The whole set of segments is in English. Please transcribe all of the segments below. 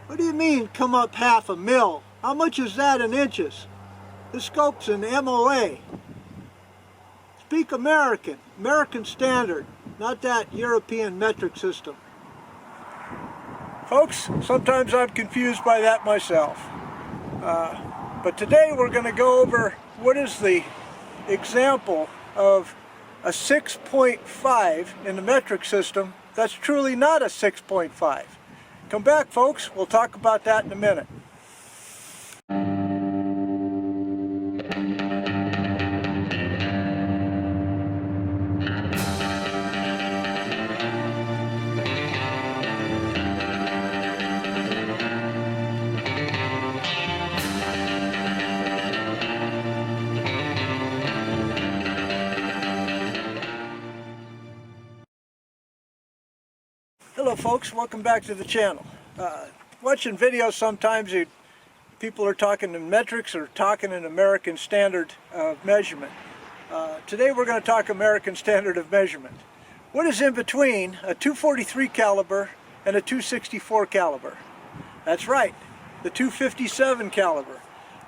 What do you mean, come up half a mil? How much is that in inches? The scope's in MOA. Speak American, American standard, not that European metric system. Folks, sometimes I'm confused by that myself. But today we're going to go over what is the example of a 6.5 in the metric system that's truly not a 6.5. Come back, folks, we'll talk about that in a minute. Hello folks, welcome back to the channel. Watching videos sometimes people are talking in metrics or talking in American standard of measurement. Today we're going to talk American standard of measurement. What is in between a .243 caliber and a .264 caliber? That's right, the .257 caliber.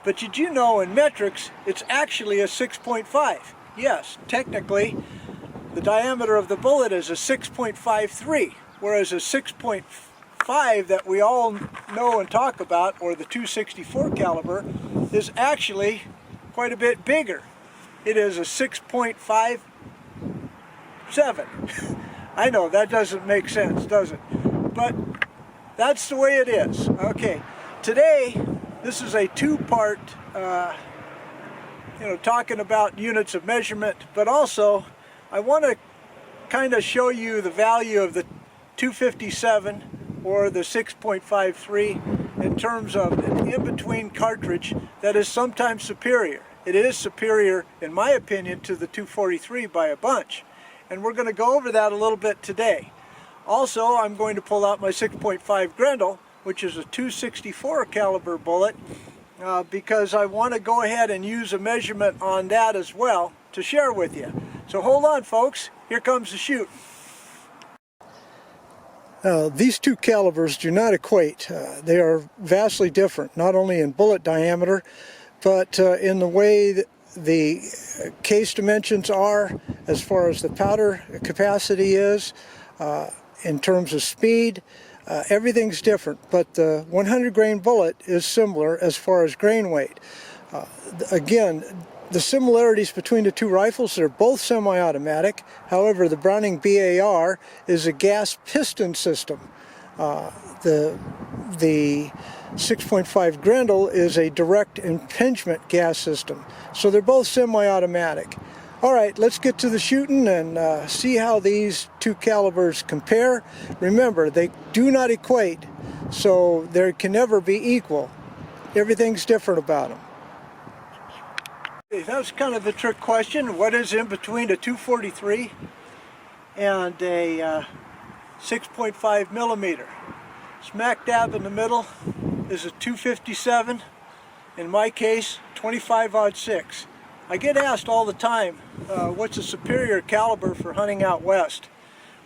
But did you know in metrics it's actually a 6.5? Yes, technically the diameter of the bullet is a 6.53. Whereas a 6.5 that we all know and talk about, or the .264 caliber, is actually quite a bit bigger. It is a 6.57. I know, that doesn't make sense, does it? But that's the way it is. Okay, today this is a two-part, talking about units of measurement, but also I want to kind of show you the value of the .257 or the 6.53 in terms of an in-between cartridge that is sometimes superior. It is superior, in my opinion, to the .243 by a bunch. And we're going to go over that a little bit today. Also, I'm going to pull out my 6.5 Grendel, which is a .264 caliber bullet, because I want to go ahead and use a measurement on that as well to share with you. So hold on, folks. Here comes the shoot. These two calibers do not equate. They are vastly different, not only in bullet diameter, but in the way that the case dimensions are, as far as the powder capacity is, in terms of speed. Everything's different, but the 100 grain bullet is similar as far as grain weight. Again, the similarities between the two rifles, they're both semi-automatic. However, the Browning BAR is a gas piston system. The 6.5 Grendel is a direct impingement gas system. So they're both semi-automatic. All right, let's get to the shooting and see how these two calibers compare. Remember, they do not equate, so there can never be equal. Everything's different about them. That's kind of a trick question. What is in between a .243 and a 6.5 millimeter? Smack dab in the middle is a .257. In my case, 25-06. I get asked all the time, what's a superior caliber for hunting out west?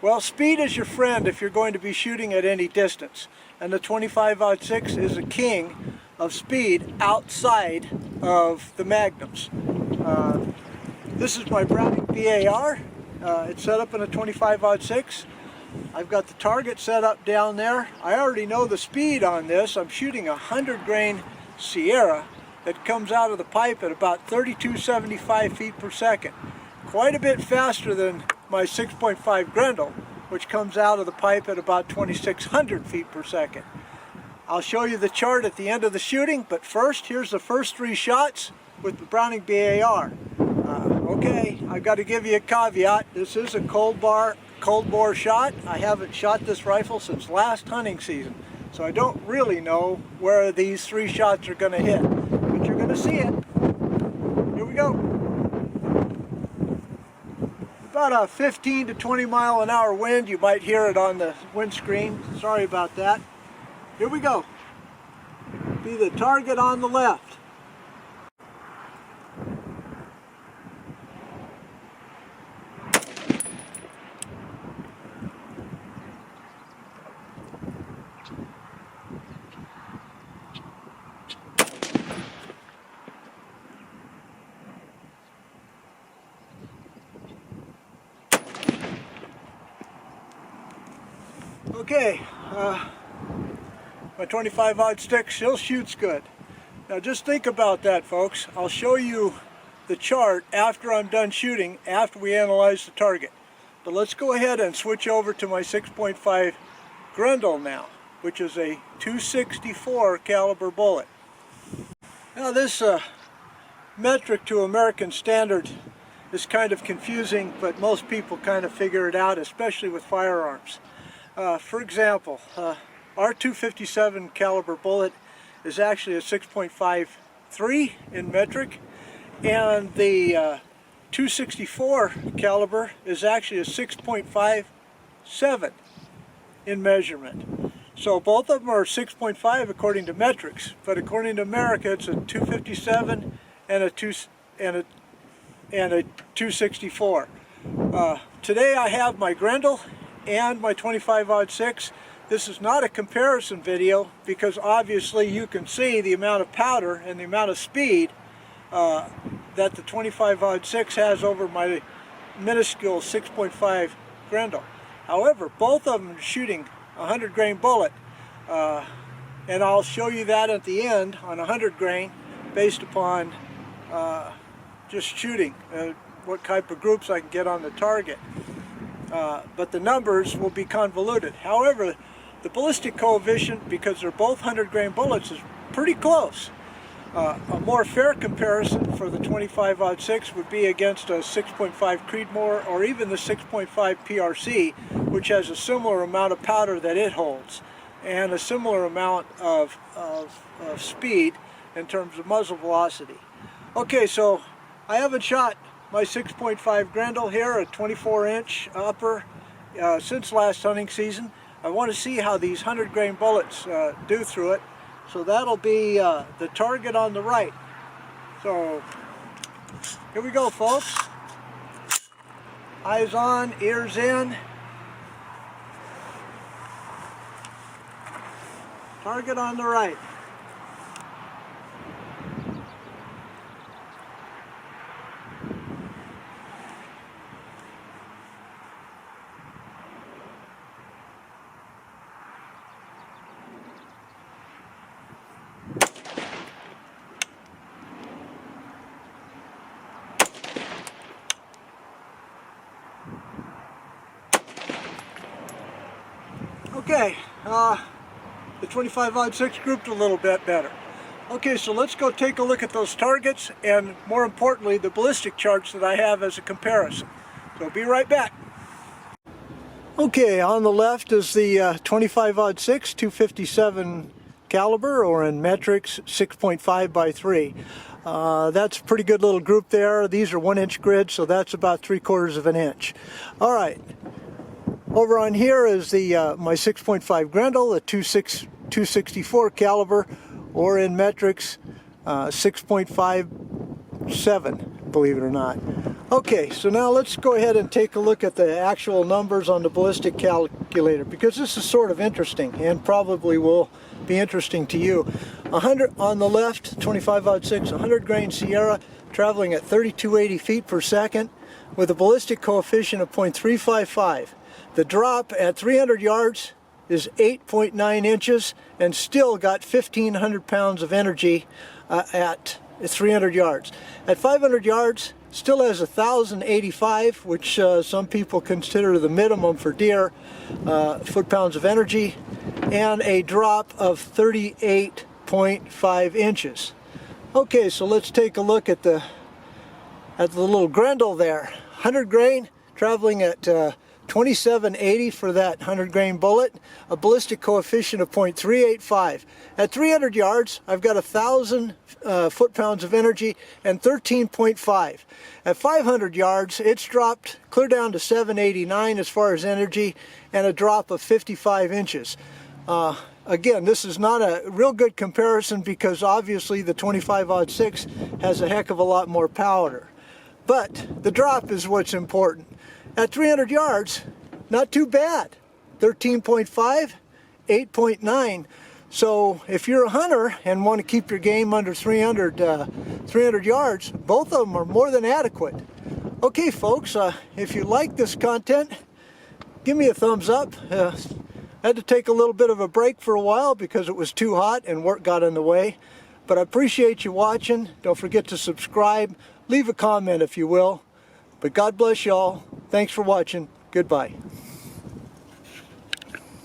Well, speed is your friend if you're going to be shooting at any distance. And the 25-06 is a king of speed outside of the magnums. This is my Browning BAR. It's set up in a 25-06. I've got the target set up down there. I already know the speed on this. I'm shooting a 100 grain Sierra that comes out of the pipe at about 3275 feet per second. Quite a bit faster than my 6.5 Grendel, which comes out of the pipe at about 2600 feet per second. I'll show you the chart at the end of the shooting, but first, here's the first three shots with the Browning BAR. Okay, I've got to give you a caveat. This is a cold bore shot. I haven't shot this rifle since last hunting season, so I don't really know where these three shots are going to hit, but you're going to see it. Here we go. About a 15 to 20 mile an hour wind. You might hear it on the windscreen. Sorry about that. Here we go. Be the target on the left. Okay, my 25-aught stick still shoots good. Now just think about that, folks. I'll show you the chart after I'm done shooting, after we analyze the target. But let's go ahead and switch over to my 6.5 Grendel now, which is a 264 caliber bullet. Now this metric to American standard is kind of confusing, but most people kind of figure it out, especially with firearms. For example, our 257 caliber bullet is actually a 6.53 in metric, and the 264 caliber is actually a 6.57 in measurement. So both of them are 6.5 according to metrics, but according to America it's a 257 and a 264. Today I have my Grendel and my 25-06. This is not a comparison video because obviously you can see the amount of powder and the amount of speed that the 25-06 has over my minuscule 6.5 Grendel. However, both of them are shooting a 100-grain bullet, and I'll show you that at the end on 100 grain based upon just shooting, what type of groups I can get on the target. But the numbers will be convoluted. However, the ballistic coefficient, because they're both 100-grain bullets, is pretty close. A more fair comparison for the 25-06 would be against a 6.5 Creedmoor or even the 6.5 PRC, which has a similar amount of powder that it holds and a similar amount of speed in terms of muzzle velocity. Okay, so I haven't shot my 6.5 Grendel here, a 24-inch upper, since last hunting season. I want to see how these 100-grain bullets do through it. So that'll be the target on the right. So here we go, folks. Eyes on, ears in. Target on the right. Okay, the 25-06 grouped a little bit better. Okay, so let's go take a look at those targets and, more importantly, the ballistic charts that I have as a comparison. So be right back. Okay, on the left is the 25-06 257 caliber, or in metrics 6.5 by 3. That's a pretty good little group there. These are 1-inch grids, so that's about 3/4 of an inch. All right. Over on here is the my 6.5 Grendel, a 264 caliber, or in metrics 6.57, believe it or not. Okay, so now let's go ahead and take a look at the actual numbers on the ballistic calculator, because this is sort of interesting and probably will be interesting to you. 100 on the left, 25-06, 100-grain Sierra, traveling at 3,280 feet per second with a ballistic coefficient of 0.355. The drop at 300 yards is 8.9 inches and still got 1,500 pounds of energy at 300 yards. At 500 yards, still has 1,085, which some people consider the minimum for deer, foot-pounds of energy, and a drop of 38.5 inches. Okay, so let's take a look at the little Grendel there. 100 grain, traveling at 2780 for that 100-grain bullet, a ballistic coefficient of 0.385. At 300 yards, I've got 1,000 foot-pounds of energy and 13.5. At 500 yards, it's dropped clear down to 789 as far as energy and a drop of 55 inches. Again, this is not a real good comparison because obviously the 25-06 has a heck of a lot more powder. But the drop is what's important. At 300 yards, not too bad. 13.5, 8.9. So if you're a hunter and want to keep your game under 300 yards, both of them are more than adequate. Okay, folks, if you like this content, give me a thumbs up. Had to take a little bit of a break for a while because it was too hot and work got in the way. But I appreciate you watching. Don't forget to subscribe. Leave a comment if you will. But God bless y'all. Thanks for watching. Goodbye.